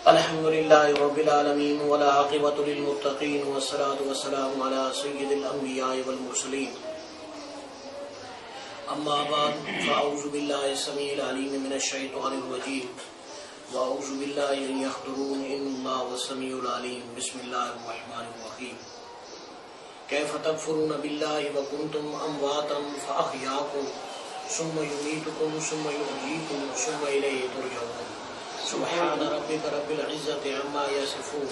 الحمد لله رب العالمين والعاقبة للمتقين والصلاة والسلام على سيد الأنبياء والمرسلين أما بعد فأعوذ بالله السميع العليم من الشيطان الرجيم وأعوذ بالله أن يحضرون إن الله هو السميع العليم بسم الله الرحمن الرحيم كيف تكفرون بالله وكنتم أمواتا فأحياكم ثم يميتكم ثم يحييكم ثم إليه ترجعون سبحان ربك رب العزة عما يصفون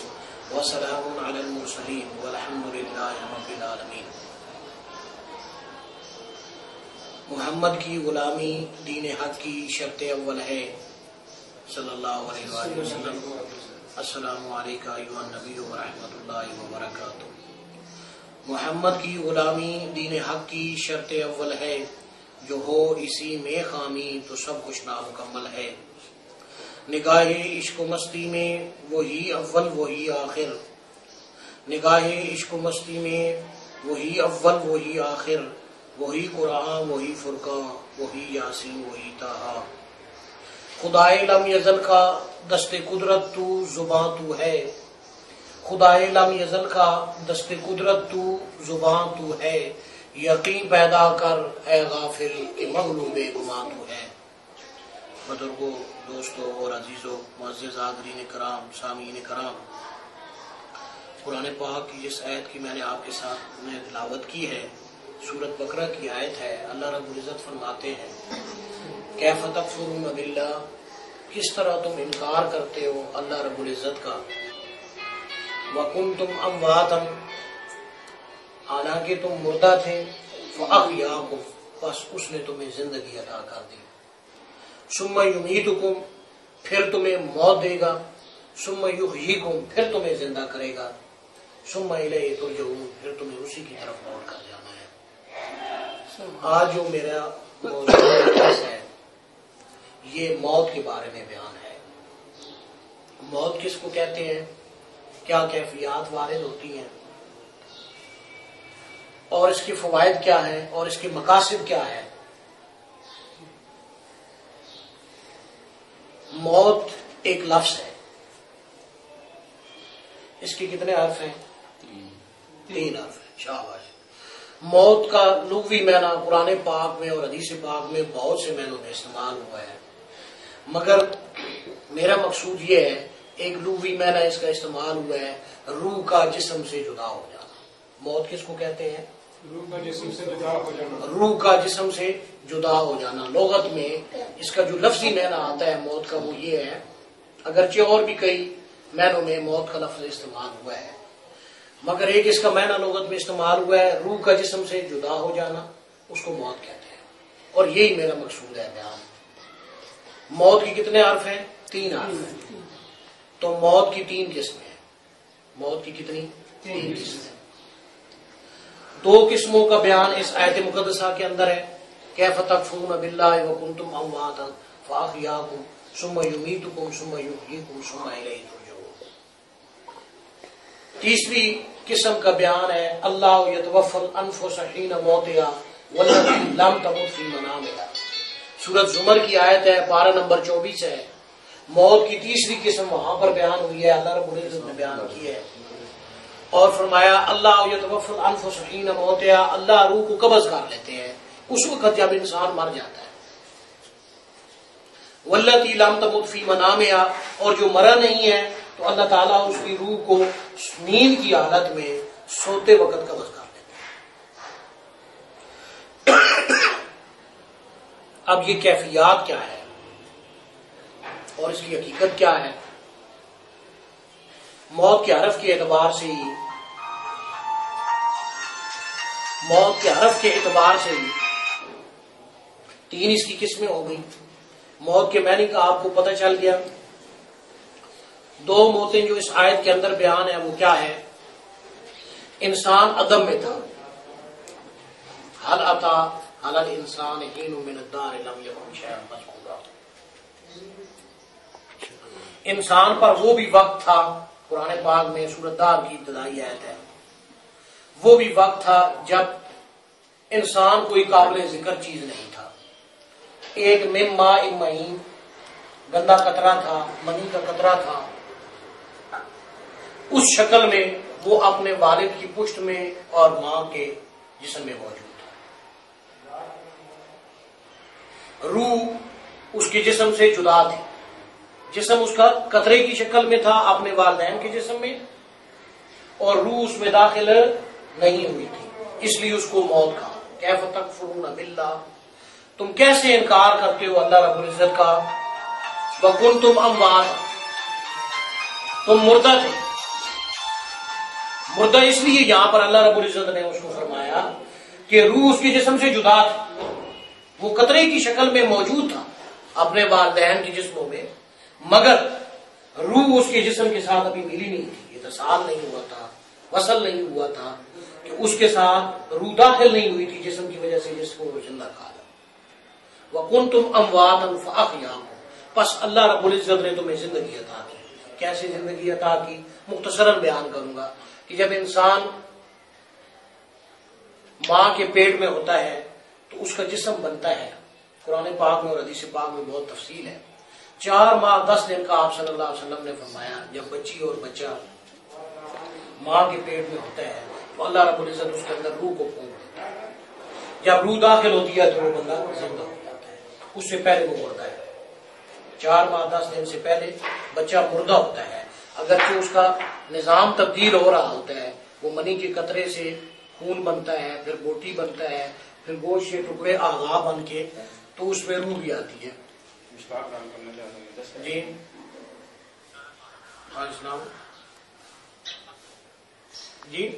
وسلام على المرسلين والحمد لله رب العالمين۔ محمد کی غلامی دین حق کی شرط اول ہے صلی اللہ علیہ وآلہ وسلم۔ السلام علیکم ایھا النبی ورحمۃ اللہ وبرکاتہ۔ محمد کی غلامی دین حق کی شرط اول ہے، جو ہو اسی میں خامی تو سب کچھ نامکمل ہے۔ نگاہ عشق و مستی میں وہی اول وہی آخر، نگاہ عشق و مستی میں وہی اول وہی آخر، وہی قرآن وہی فرقان وہی یاسین وہی طٰہٰ۔ خدائے لم یزل کا دست قدرت تو زباں تو ہے، خدائے لم یزل کا دست قدرت تو زباں تو ہے، یقین پیدا کر اے غافل کہ مغلوب گماں تو ہے۔ بزرگوں، دوستوں اور عزیزوں، معزز حاضرین کرام، سامعین کرام، قرآن پاک کی جس آیت کی میں نے آپ کے ساتھ تلاوت کی ہے، سورۃ بقرہ کی آیت ہے۔ اللہ رب العزت فرماتے ہیں کیف تکفرون باللہ، کس طرح تم انکار کرتے ہو اللہ رب العزت کا، وکنتم امواتا، حالانکہ تم مردہ تھے، فاحیاکم، بس اس نے تمہیں زندگی عطا کر دی، ثم یمیتکم، پھر تمہیں موت دے گا، ثم یحییکم، پھر تمہیں زندہ کرے گا، ثم الیہ ترجعون، پھر تمہیں اسی کی طرف لوٹ کر جانا ہے۔ آج جو میرا موضوع ہے یہ موت کے بارے میں بیان ہے۔ موت کس کو کہتے ہیں، کیا کیفیات وارد ہوتی ہیں، اور اس کے فوائد کیا ہیں اور اس کے مقاصد کیا ہے۔ موت ایک لفظ ہے، اس کے کتنے حرف ہیں؟ 3 حرف ہیں، شاباش۔ موت کا لغوی معنی قرآن پاک میں اور حدیث پاک میں بہت سے معنوں میں استعمال ہوا ہے، مگر میرا مقصود یہ ہے، ایک لغوی معنی اس کا استعمال ہوا ہے روح کا جسم سے جدا ہو جانا۔ موت کس کو کہتے ہیں؟ روح کا جسم سے جدا ہو جانا۔ روح کا جسم سے جدا ہو جانا لغت میں اس کا جو لفظی معنی آتا ہے موت کا وہ یہ ہے، اگرچہ اور بھی کئی معنوں میں موت کا لفظ استعمال ہوا ہے، مگر ایک اس کا معنی لغت میں استعمال ہوا ہے روح کا جسم سے جدا ہو جانا، اس کو موت کہتے ہیں، اور یہی میرا مقصود ہے بیان۔ موت کی کتنے حرف ہیں؟ 3 حرف ہیں۔ تو موت کی 3 قسمیں ہیں۔ موت کی کتنی؟ 3 قسمیں۔ 2 قسموں کا بیان اس آیت مقدسہ کے اندر ہے، کیف تکفرون باللہ وکنتم امواتا فاحیاکم ثم یمیتکم ثم یحییکم ثم الیہ ترجعون۔ تیسری قسم کا بیان ہے اللہ یتوفی الانفس حین موتہا والتی لم تمت فی منامہا۔ سورۃ زمر کی آیت ہے، پارہ نمبر 24 ہے۔ موت کی تیسری قسم وہاں پر بیان ہوئی ہے، اللہ رب العزت نے بیان کی ہے اور فرمایا اللہ یتوفی الانفس حین موتہا، اللہ روح کو قبض کر لیتے ہیں اس وقت جب انسان مر جاتا ہے، والتی لم تمت فی منامہا، اور جو مرا نہیں ہے تو اللہ تعالیٰ اس کی روح کو نیند کی حالت میں سوتے وقت قبض کر لیتے ہیں۔ اب یہ کیفیات کیا ہے اور اس کی حقیقت کیا ہے؟ موت کے حرف کے اعتبار سے ہی 3 اس کی قسمیں ہو گئی۔ موت کے معنی کا آپ کو پتہ چل گیا۔ 2 موتیں جو اس آیت کے اندر بیان ہے وہ کیا ہے؟ انسان عدم میں تھا، حل اتی علی الانسان حین من الدہر لم یکن شیئا مذکورا، انسان پر وہ بھی وقت تھا، قرآن پاک میں سورۃ دہر کی ابتدائی آیت ہے، وہ بھی وقت تھا جب انسان کوئی قابل ذکر چیز نہیں تھا، ایک من ماء مہین، گندا قطرہ تھا، منی کا قطرہ تھا، اس شکل میں وہ اپنے والد کی پشت میں اور ماں کے جسم میں موجود تھا۔ روح اس کے جسم سے جدا تھی، جسم اس کا قطرے کی شکل میں تھا اپنے والدین کے جسم میں، اور روح اس میں داخل نہیں ہوئی تھی، اس لیے اس کو موت کہا۔ کیف تکفرون باللہ، تم کیسے انکار کرتے ہو اللہ رب العزت کا، وکنتم اموات، تم مردہ تھے۔ مردہ اس لیے یہاں پر اللہ رب العزت نے اس کو فرمایا کہ روح اس کے جسم سے جدا تھی، وہ قطرے کی شکل میں موجود تھا اپنے والدین کے جسموں میں، مگر روح اس کے جسم کے ساتھ ابھی ملی نہیں تھی، اتصال نہیں ہوا تھا، وصل نہیں ہوا تھا، کہ اس کے ساتھ روح داخل نہیں ہوئی تھی جسم کی وجہ سے، جس کو وہ زندہ کہا۔ وَكُنْتُمْ أَمْوَاتًا فَأَحْيَاكُمْ، پس اللہ رب العزت نے تمہیں زندگی عطا کی۔ کیسے زندگی عطا کی؟ مختصراً بیان کروں گا کہ جب انسان ماں کے پیٹ میں ہوتا ہے تو اس کا جسم بنتا ہے، قرآن پاک میں اور حدیث پاک میں بہت تفصیل ہے۔ 4 ماہ 10 دن کا آپ صلی اللہ علیہ وسلم نے فرمایا، جب بچی اور بچہ ماں کے پیٹ میں ہوتا ہے تو اللہ رب العزت اس کے اندر روح کو پھونک دیتا ہے، جب روح داخل ہوتی ہے تو وہ بندہ زندہ ہو جاتا ہے، اس سے پہلے وہ مردہ ہے۔ 4 ماہ 10 دن سے پہلے بچہ مردہ ہوتا ہے، اگرچہ اس کا نظام تبدیل ہو رہا ہوتا ہے، وہ منی کے قطرے سے خون بنتا ہے، پھر بوٹی بنتا ہے، پھر گوشت کے ٹکڑے اعضاء بن کے، تو اس میں روح بھی آتی ہے۔ جی ہاں اسلام جی